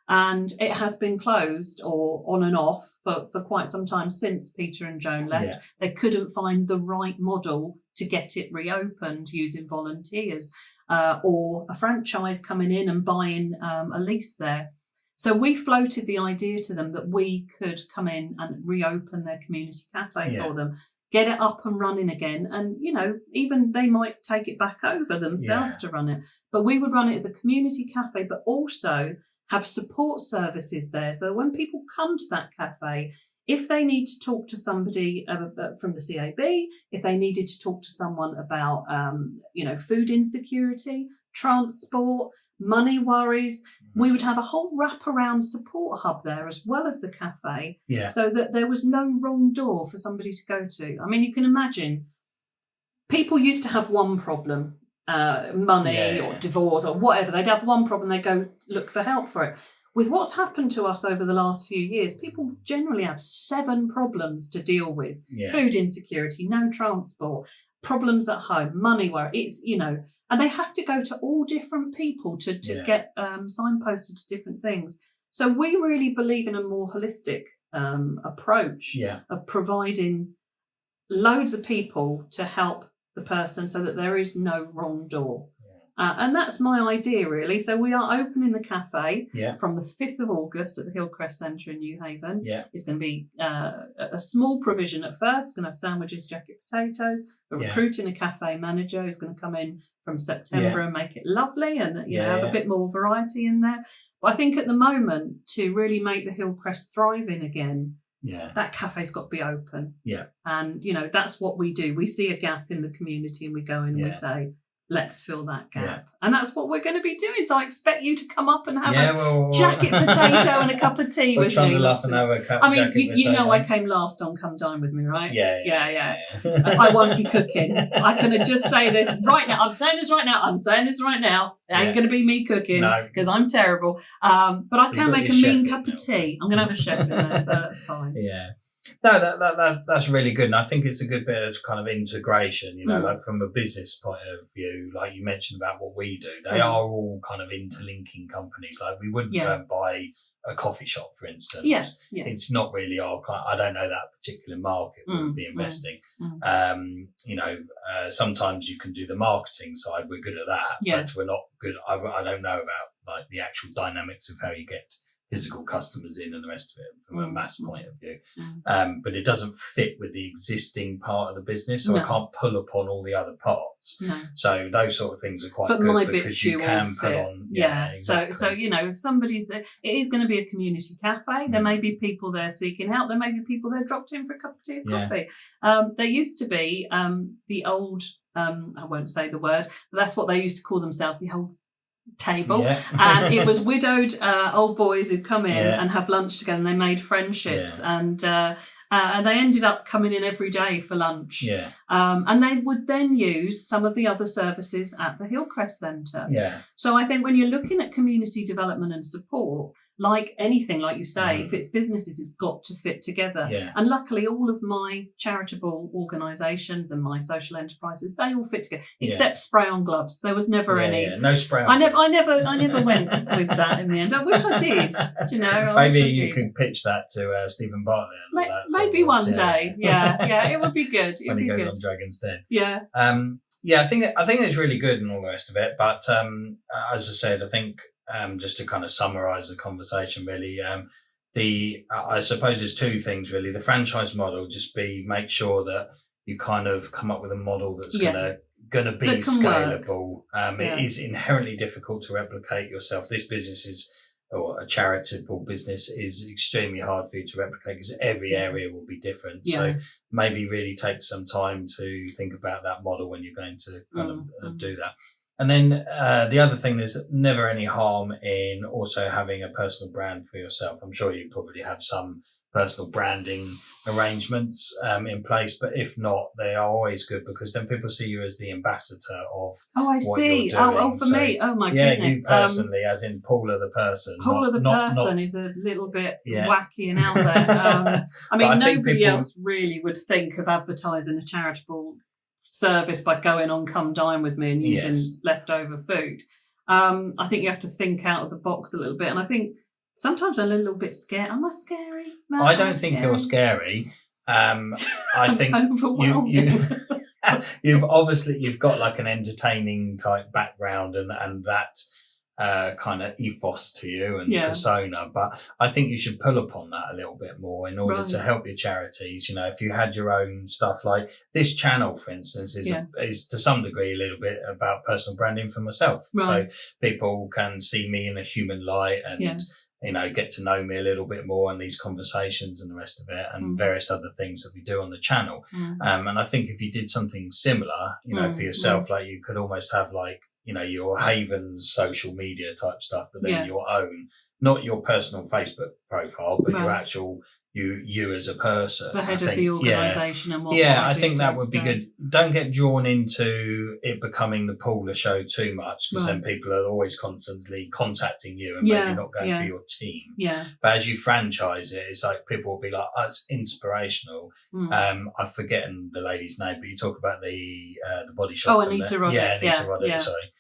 And it has been closed or on and off for quite some time since Peter and Joan left. They couldn't find the right model to get it reopened using volunteers. Or a franchise coming in and buying a lease there. So we floated the idea to them that we could come in and reopen their community cafe for them, get it up and running again. And, even they might take it back over themselves to run it. But we would run it as a community cafe, but also have support services there. So when people come to that cafe, if they need to talk to somebody from the CAB, if they needed to talk to someone about, food insecurity, transport, money worries, we would have a whole wraparound support hub there as well as the cafe, so that there was no wrong door for somebody to go to. I mean, you can imagine people used to have one problem, money or divorce or whatever. They'd have one problem, they'd go look for help for it. With what's happened to us over the last few years, people generally have 7 problems to deal with. Food insecurity, no transport, problems at home, money worry. It's, and they have to go to all different people to get signposted to different things. So we really believe in a more holistic approach of providing loads of people to help the person so that there is no wrong door. And that's my idea, really. So we are opening the cafe from the 5th of August at the Hillcrest Centre in New Haven. It's going to be a small provision at first. We're going to have sandwiches, jacket potatoes. We're recruiting a cafe manager who's going to come in from September and make it lovely and have a bit more variety in there. But I think at the moment, to really make the Hillcrest thriving again, that cafe's got to be open. And, that's what we do. We see a gap in the community and we go in and we say, let's fill that gap. And that's what we're going to be doing. So I expect you to come up and have a jacket potato and a cup of tea with me. I mean, I came last on Come Dine With Me, right? Yeah. I won't be cooking. I can just say this right now. I'm saying this right now. It ain't going to be me cooking because I'm terrible. But I can make a mean cup of tea. I'm going to have a chef in there, so that's fine. No, that's really good, and I think it's a good bit of kind of integration. Like from a business point of view, like you mentioned about what we do, they are all kind of interlinking companies. Like we wouldn't go and buy a coffee shop, for instance. It's not really our kind. I don't know that particular market we would be investing. Sometimes you can do the marketing side. We're good at that, but we're not good. I don't know about like the actual dynamics of how you get physical customers in and the rest of it from a mass point of view. But it doesn't fit with the existing part of the business, so I can't pull upon all the other parts. So those sort of things are quite good because you can put on. Exactly. So if somebody's there, it is going to be a community cafe. There may be people there seeking help. There may be people there dropped in for a cup of tea or coffee. There used to be the old, I won't say the word, but that's what they used to call themselves, the old table, and it was widowed old boys who'd come in and have lunch together, and they made friendships, and they ended up coming in every day for lunch, and they would then use some of the other services at the Hillcrest Centre. So I think when you're looking at community development and support, like anything, like you say, if it's businesses, it's got to fit together. Yeah. And luckily, all of my charitable organisations and my social enterprises, they all fit together, except spray-on gloves. There was never any. Yeah, no spray-on. I never went with that in the end. I wish I did. Do you know? Maybe you could pitch that to Stephen Bartlett. Maybe one day. Yeah, it would be good. When he goes on Dragon's Den. Yeah. I think it's really good and all the rest of it. But as I said, I think just to kind of summarise the conversation, really, I suppose there's two things really. The franchise model, make sure that you kind of come up with a model that's going to be scalable. It is inherently difficult to replicate yourself. This business or a charitable business is extremely hard for you to replicate because every area will be different. So maybe really take some time to think about that model when you're going to kind of do that. And then the other thing, there's never any harm in also having a personal brand for yourself. I'm sure you probably have some personal branding arrangements in place, but if not, they are always good because then people see you as the ambassador of what you're doing. For me, oh my goodness. You personally, as in Paula the person. Paula the person is a little bit wacky and out there. I mean, nobody else really would think of advertising a charitable service by going on Come Dine With Me and using leftover food. I think you have to think out of the box a little bit, and I think sometimes I'm a little bit scared. Am I scary? Matt, I don't think you're scary. I think you've got like an entertaining type background and that kind of ethos to you and persona, but I think you should pull upon that a little bit more in order to help your charities. You know, if you had your own stuff, like this channel, for instance, is to some degree a little bit about personal branding for myself. So people can see me in a human light and you know, get to know me a little bit more and these conversations and the rest of it and various other things that we do on the channel. And I think if you did something similar, you know, for yourself, like you could almost have like, you know, your Havens social media type stuff, but then your own, not your personal Facebook profile, but your actual you as a person. The head of the organisation and what. I think that would be good. Don't get drawn into it becoming the Paula show too much because then people are always constantly contacting you and maybe not going for your team. But as you franchise it, it's like people will be like, oh, it's inspirational. I'm forgetting the lady's name, but you talk about the body shop. Oh, Anita Roddick. Anita Roddick, sorry.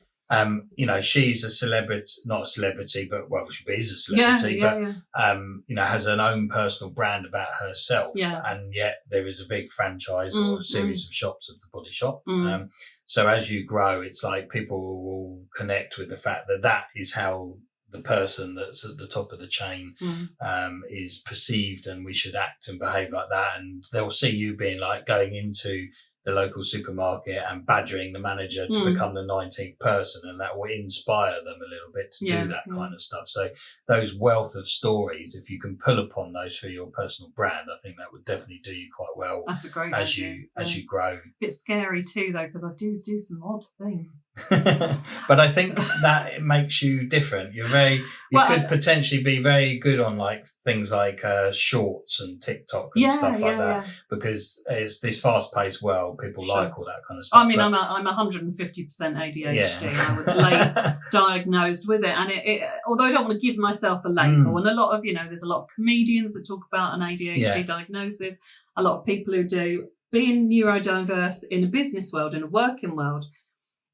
You know, she's a celebrity, not a celebrity, but she is a celebrity, you know, has an own personal brand about herself. And yet there is a big franchise or a series of shops of the Body Shop. So as you grow, it's like people will connect with the fact that that is how the person that's at the top of the chain is perceived, and we should act and behave like that. And they'll see you being like going into the local supermarket and badgering the manager to become the 19th person, and that will inspire them a little bit to do that kind of stuff. So those wealth of stories, if you can pull upon those for your personal brand, I think that would definitely do you quite well. That's a great idea. As you grow. It's scary too though, because I do some odd things. But I think that it makes you different. You could potentially be very good on like things like shorts and TikTok and stuff like that, because it's this fast-paced world. People like all that kind of stuff. I mean, I'm 150% ADHD. I was late diagnosed with it, and it although I don't want to give myself a label, and a lot of, you know, there's a lot of comedians that talk about an ADHD diagnosis, a lot of people who do. Being neurodiverse in a business world, in a working world,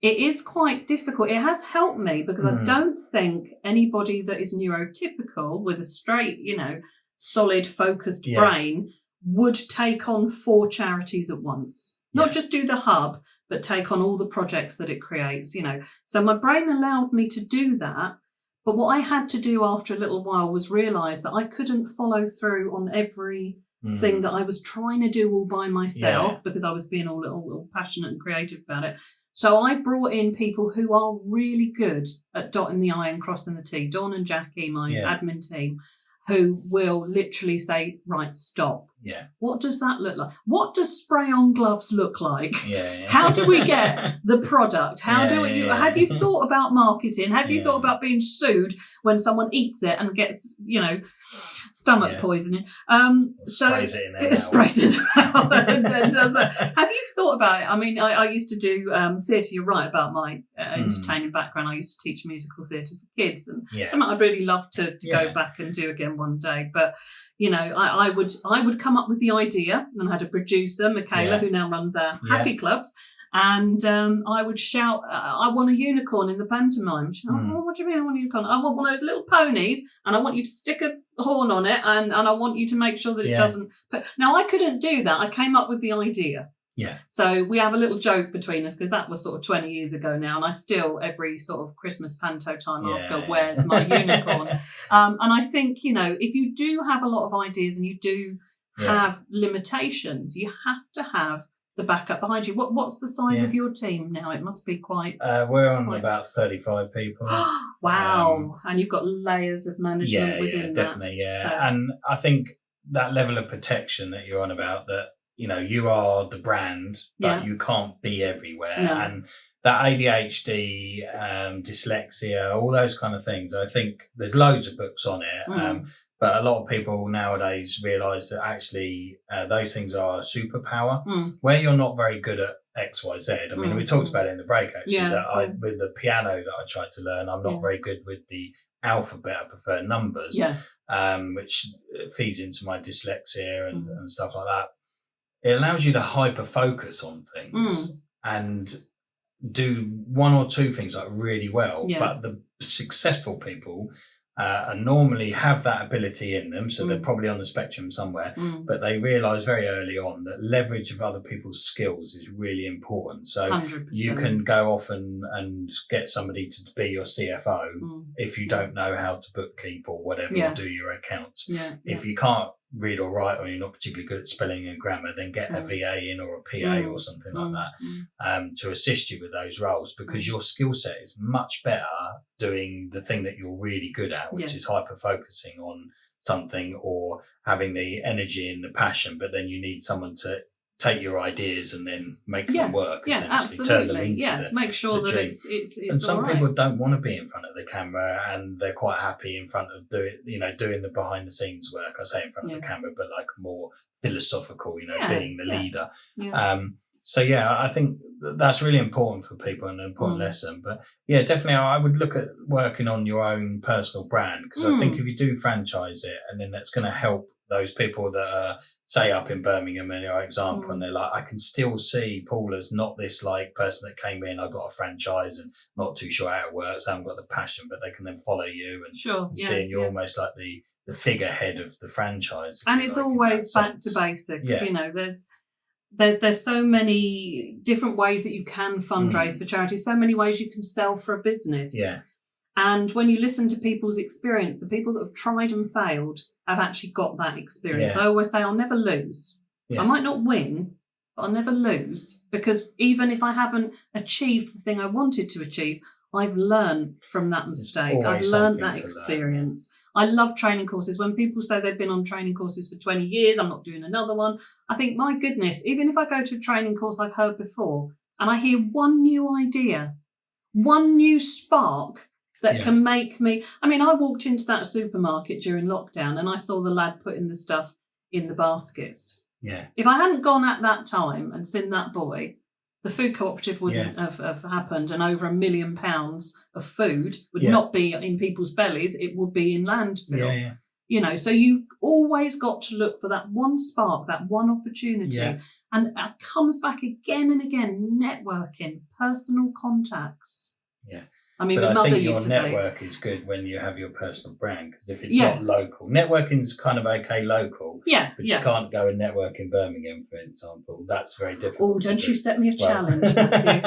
it is quite difficult. It has helped me because I don't think anybody that is neurotypical with a straight, you know, solid, focused brain would take on 4 charities at once. Not just do the hub, but take on all the projects that it creates, you know. So my brain allowed me to do that. But what I had to do after a little while was realise that I couldn't follow through on every thing that I was trying to do all by myself because I was being all little passionate and creative about it. So I brought in people who are really good at dotting the I and crossing the T. Dawn and Jackie, my admin team, who will literally say, right, stop. What does that look like? What does spray-on gloves look like? How do we get the product? How do we? Have you thought about marketing? Have you thought about being sued when someone eats it and gets, you know, stomach poisoning. So sprays it in there. It sprays it out and does that. Have you thought about it? I mean, I used to do theatre. You're right about my entertaining background. I used to teach musical theatre for kids, and something I'd really love to go back and do again one day. But you know, I would come up with the idea, and I had a producer, Michaela, who now runs our happy clubs. And I would shout, I want a unicorn in the pantomime. She'd, oh, what do you mean I want a unicorn? I want one of those little ponies, and I want you to stick a horn on it, and I want you to make sure that it doesn't. Now, I couldn't do that. I came up with the idea. Yeah. So we have a little joke between us, because that was sort of 20 years ago now, and I still, every sort of Christmas panto time, ask her, where's my unicorn? And I think, you know, if you do have a lot of ideas and you do have limitations, you have to have the backup behind you. What's the size of your team now? It must be quite. We're on about 35 people. Wow! And you've got layers of management within that. Definitely, So. And I think that level of protection that you're on about, that you know you are the brand, but you can't be everywhere, and that ADHD, dyslexia, all those kind of things. I think there's loads of books on it. But a lot of people nowadays realise that actually those things are a superpower. Where you're not very good at X, Y, Z. I mean, we talked about it in the break, actually, that with the piano that I tried to learn, I'm not very good with the alphabet. I prefer numbers, which feeds into my dyslexia and stuff like that. It allows you to hyper-focus on things and do one or two things like really well. But the successful people normally have that ability in them, so they're probably on the spectrum somewhere, but they realise very early on that leverage of other people's skills is really important. So 100%. You can go off and get somebody to be your CFO if you don't know how to bookkeep or whatever, or do your accounts. If you can't read or write, or you're not particularly good at spelling and grammar, then get a VA in, or a PA or something like that, to assist you with those roles, because your skill set is much better doing the thing that you're really good at, which is hyper focusing on something, or having the energy and the passion, but then you need someone to take your ideas and then make them work. Absolutely. Turn them into make sure that dream. it's and some all right. people don't want to be in front of the camera, and they're quite happy in front of doing the behind the scenes work. I say in front of the camera, but like more philosophical, being the leader. So I think that's really important for people, and an important lesson. But definitely I would look at working on your own personal brand, because I think if you do franchise it, and then that's going to help those people that are, say, up in Birmingham, in your example, and they're like, I can still see Paula's not this like person that came in, I got a franchise and not too sure how it works, I haven't got the passion, but they can then follow you and seeing you're almost like the figurehead of the franchise. And it's always back to basics. There's so many different ways that you can fundraise for charities, so many ways you can sell for a business. And when you listen to people's experience, the people that have tried and failed have actually got that experience. I always say, I'll never lose. I might not win, but I'll never lose, because even if I haven't achieved the thing I wanted to achieve, I've learned from that mistake. I've learned that experience. I love training courses. When people say they've been on training courses for 20 years, I'm not doing another one, I think, my goodness, even if I go to a training course I've heard before and I hear one new idea, one new spark that can make me. I mean, I walked into that supermarket during lockdown and I saw the lad putting the stuff in the baskets. If I hadn't gone at that time and seen that boy, the food cooperative wouldn't have happened, and over £1 million of food would not be in people's bellies, it would be in landfill. So you always got to look for that one spark, that one opportunity. And it comes back again and again, networking, personal contacts. I mean, but my I mother think your used to say, network is good when you have your personal brand, because if it's not local, networking's kind of okay local, but you can't go and network in Birmingham, for example. That's very difficult. Oh, don't you set me a challenge, Matthew.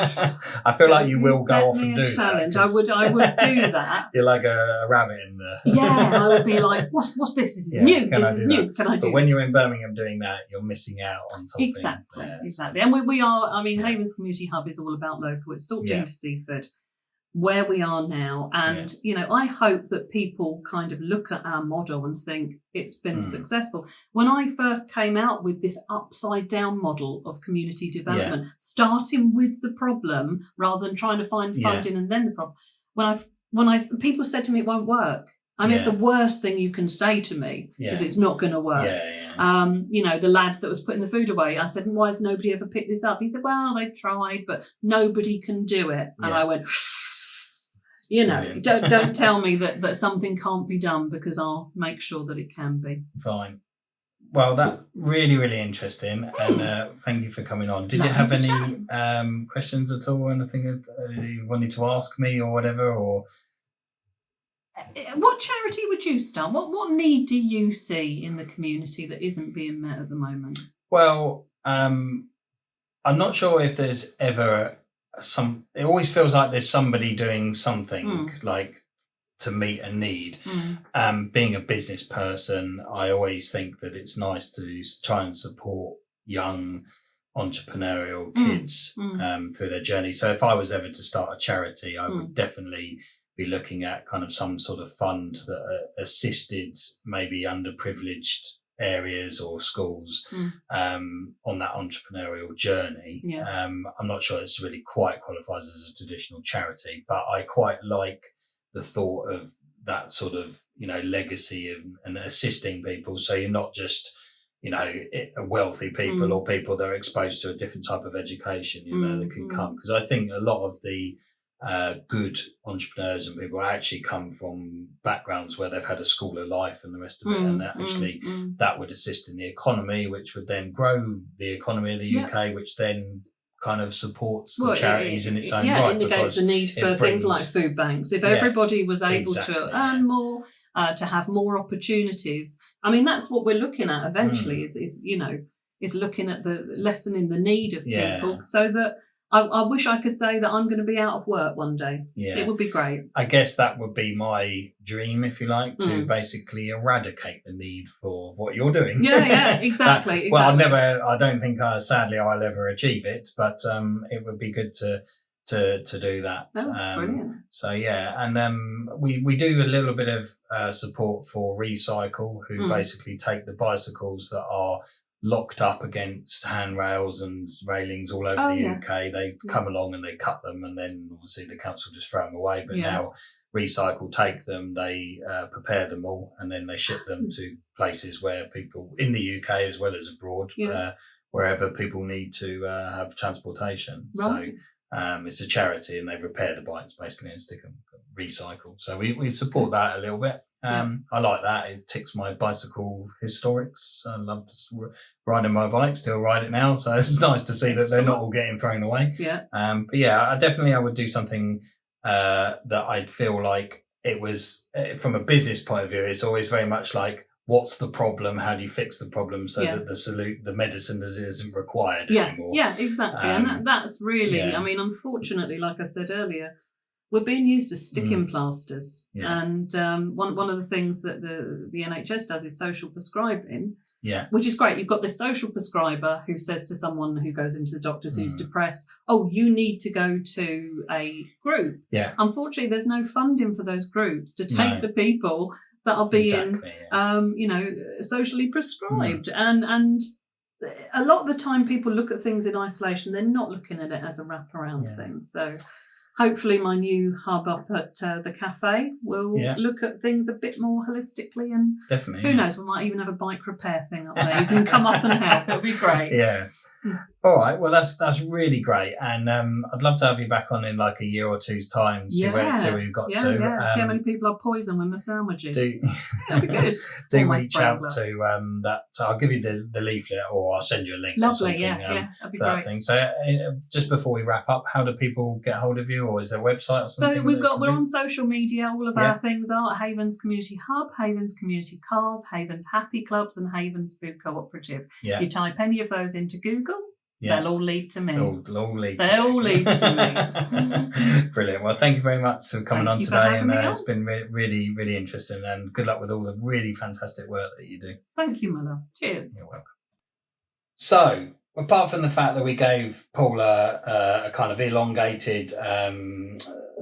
I feel like you will go off and do challenge. that. I would do that. You're like a rabbit in there. I would be like, what's this? This is new. This is new. Can I do But when you're in Birmingham doing that, you're missing out on something. Exactly. And we are, I mean, Havens Community Hub is all about local. It's salt into seafood. Where we are now, and I hope that people kind of look at our model and think it's been successful. When I first came out with this upside down model of community development, starting with the problem rather than trying to find funding and then the problem, when people said to me it won't work, I mean, it's the worst thing you can say to me because it's not going to work. The lad that was putting the food away, I said, why has nobody ever picked this up? He said, well, they've tried, but nobody can do it. And I went, don't tell me that something can't be done, because I'll make sure that it can be. Fine. Well, that really, really interesting, and thank you for coming on. Did you have any questions at all, or anything you wanted to ask me or whatever? Or what charity would you start? What need do you see in the community that isn't being met at the moment? Well, I'm not sure if there's ever it always feels like there's somebody doing something like to meet a need. Being a business person, I always think that it's nice to try and support young entrepreneurial kids through their journey. So if I was ever to start a charity, I would definitely be looking at kind of some sort of fund that assisted maybe underprivileged areas or schools on that entrepreneurial journey. I'm not sure it's really quite qualifies as a traditional charity, but I quite like the thought of that sort of, legacy and assisting people. So you're not just, wealthy people or people that are exposed to a different type of education, that can come. Because I think a lot of the good entrepreneurs and people actually come from backgrounds where they've had a school of life and the rest of it, and that would assist in the economy, which would then grow the economy of the UK, which then kind of supports the charities in its own right. It indicates the need for things like food banks. If everybody was able to earn more, to have more opportunities, I mean, that's what we're looking at eventually. Is looking at the lessening the need of people, so that I wish I could say that I'm going to be out of work one day. It would be great. I guess that would be my dream, if you like, to basically eradicate the need for what you're doing. Exactly. Well, I don't think, sadly, I'll ever achieve it, but it would be good to do that. That's brilliant. So, and we do a little bit of support for Recycle, who basically take the bicycles that are locked up against handrails and railings all over the UK. They come along and they cut them, and then obviously the council just throw them away. But now Recycle take them, they prepare them all, and then they ship them to places where people in the UK as well as abroad, wherever people need to have transportation. Right. So it's a charity, and they repair the bikes basically and stick them Recycle. So we support that a little bit. I like that. It ticks my bicycle historics. I love riding my bike, still ride it now. So it's nice to see that they're not all getting thrown away. But I would do something that I'd feel like it was, from a business point of view, it's always very much like, what's the problem? How do you fix the problem so that the medicine isn't required anymore? Yeah, exactly. And that's really, I mean, unfortunately, like I said earlier, we're being used as sticking plasters. And one of the things that the NHS does is social prescribing, which is great. You've got this social prescriber who says to someone who goes into the doctors who's depressed, oh, you need to go to a group. Unfortunately, there's no funding for those groups to take the people that are being, socially prescribed. And a lot of the time people look at things in isolation. They're not looking at it as a wraparound thing. So hopefully my new hub up at the cafe will look at things a bit more holistically, and who knows, we might even have a bike repair thing up there. You can come up and help. It'll be great. Yes. All right. Well, that's really great, and I'd love to have you back on in like a year or two's time. See where you've got to. See how many people are poisoned with my sandwiches. That'd be good. Do reach out to that. So I'll give you the leaflet, or I'll send you a link. Lovely. That'd be great. Thing. So just before we wrap up, how do people get hold of you, or is there a website or something? So we're on social media. All of our things are Havens Community Hub, Havens Community Cars, Havens Happy Clubs, and Havens Food Cooperative. You type any of those into Google, they'll all lead to me. They'll all lead to me. Brilliant. Well, thank you very much for coming on today, and it's been really, really interesting, and good luck with all the really fantastic work that you do. Thank you, my love. Cheers. You're welcome. So, apart from the fact that we gave Paula a kind of elongated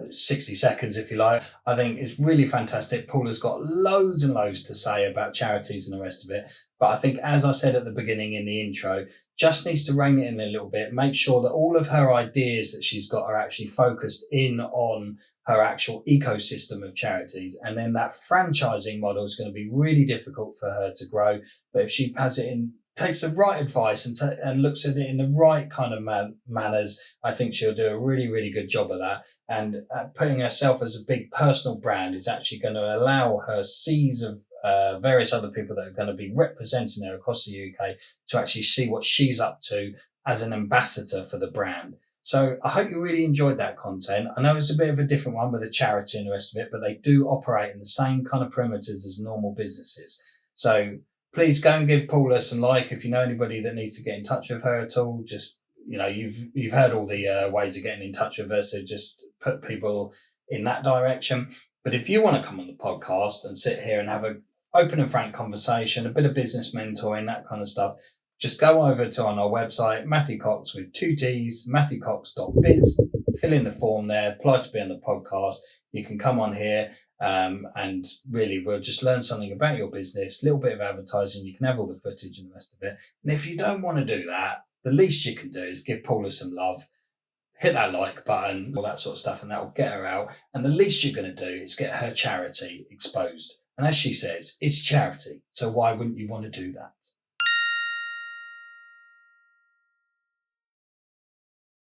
60 seconds, if you like, I think it's really fantastic. Paula's got loads and loads to say about charities and the rest of it. But I think, as I said at the beginning in the intro, just needs to rein it in a little bit, make sure that all of her ideas that she's got are actually focused in on her actual ecosystem of charities. And then that franchising model is going to be really difficult for her to grow. But if she has it in, takes the right advice and looks at it in the right kind of manners, I think she'll do a really, really good job of that. And putting herself as a big personal brand is actually going to allow her seas of various other people that are going to be representing her across the UK to actually see what she's up to as an ambassador for the brand. So I hope you really enjoyed that content. I know it's a bit of a different one with a charity and the rest of it, but they do operate in the same kind of perimeters as normal businesses. So please go and give Paula some like. If you know anybody that needs to get in touch with her at all, just, you've heard all the ways of getting in touch with her, so just put people in that direction. But if you want to come on the podcast and sit here and have an open and frank conversation, a bit of business mentoring, that kind of stuff, just go over to on our website, Matthew Cox with 2 T's, matthewcox.biz, fill in the form there, apply to be on the podcast. You can come on here and really we'll just learn something about your business, a little bit of advertising. You can have all the footage and the rest of it. And if you don't want to do that, the least you can do is give Paula some love, hit that like button, all that sort of stuff, and that will get her out. And the least you're going to do is get her charity exposed. And as she says, it's charity. So why wouldn't you want to do that?